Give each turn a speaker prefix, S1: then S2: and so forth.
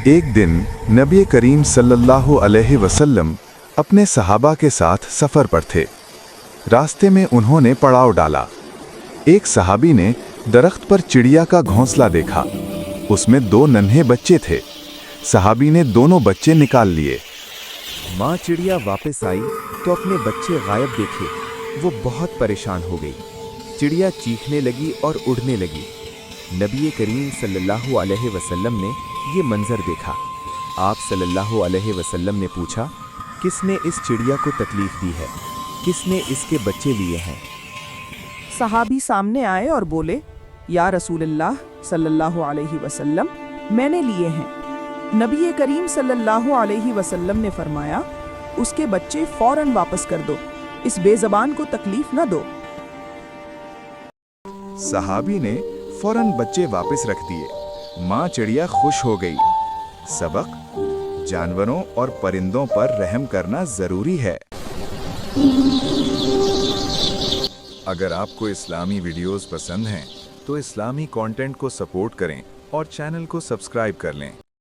S1: एक दिन नबी करीम सल्लल्लाहु अलैहि वसल्लम अपने सहाबा के साथ सफ़र पर थे। रास्ते में उन्होंने पड़ाव डाला। एक सहाबी ने दरख्त पर चिड़िया का घोंसला देखा। उसमें 2 नन्हे बच्चे थे। सहाबी ने दोनों बच्चे निकाल लिए।
S2: माँ चिड़िया वापस आई तो अपने बच्चे गायब देखे। वो बहुत परेशान हो गई। चिड़िया चीखने लगी और उड़ने लगी। नबी करीम सल्लल्लाहु अलैहि वसल्लम ने ये मंजर देखा। आप सल्लल्लाहु अलैहि वसल्लम ने पूछा, किसने इस चिड़िया को तकलीफ दी है? किसने इसके बच्चे लिए हैं?
S3: सहाबी सामने आए और बोले, या रसूलल्लाह सल्लल्लाहु अलैहि वसल्लम, मैंने लिए हैं। नबी करीम सल्लल्लाहु अलैहि वसल्लम ने फरमाया, उसके बच्चे फौरन वापस कर दो, इस बेज़बान को तकलीफ न दो।
S1: सहाबी ने फौरन बच्चे वापस रख दिए। माँ चिड़िया खुश हो गई। सबक: जानवरों और परिंदों पर रहम करना जरूरी है। अगर आपको इस्लामी वीडियोस पसंद हैं तो इस्लामी कंटेंट को सपोर्ट करें और चैनल को सब्सक्राइब कर लें।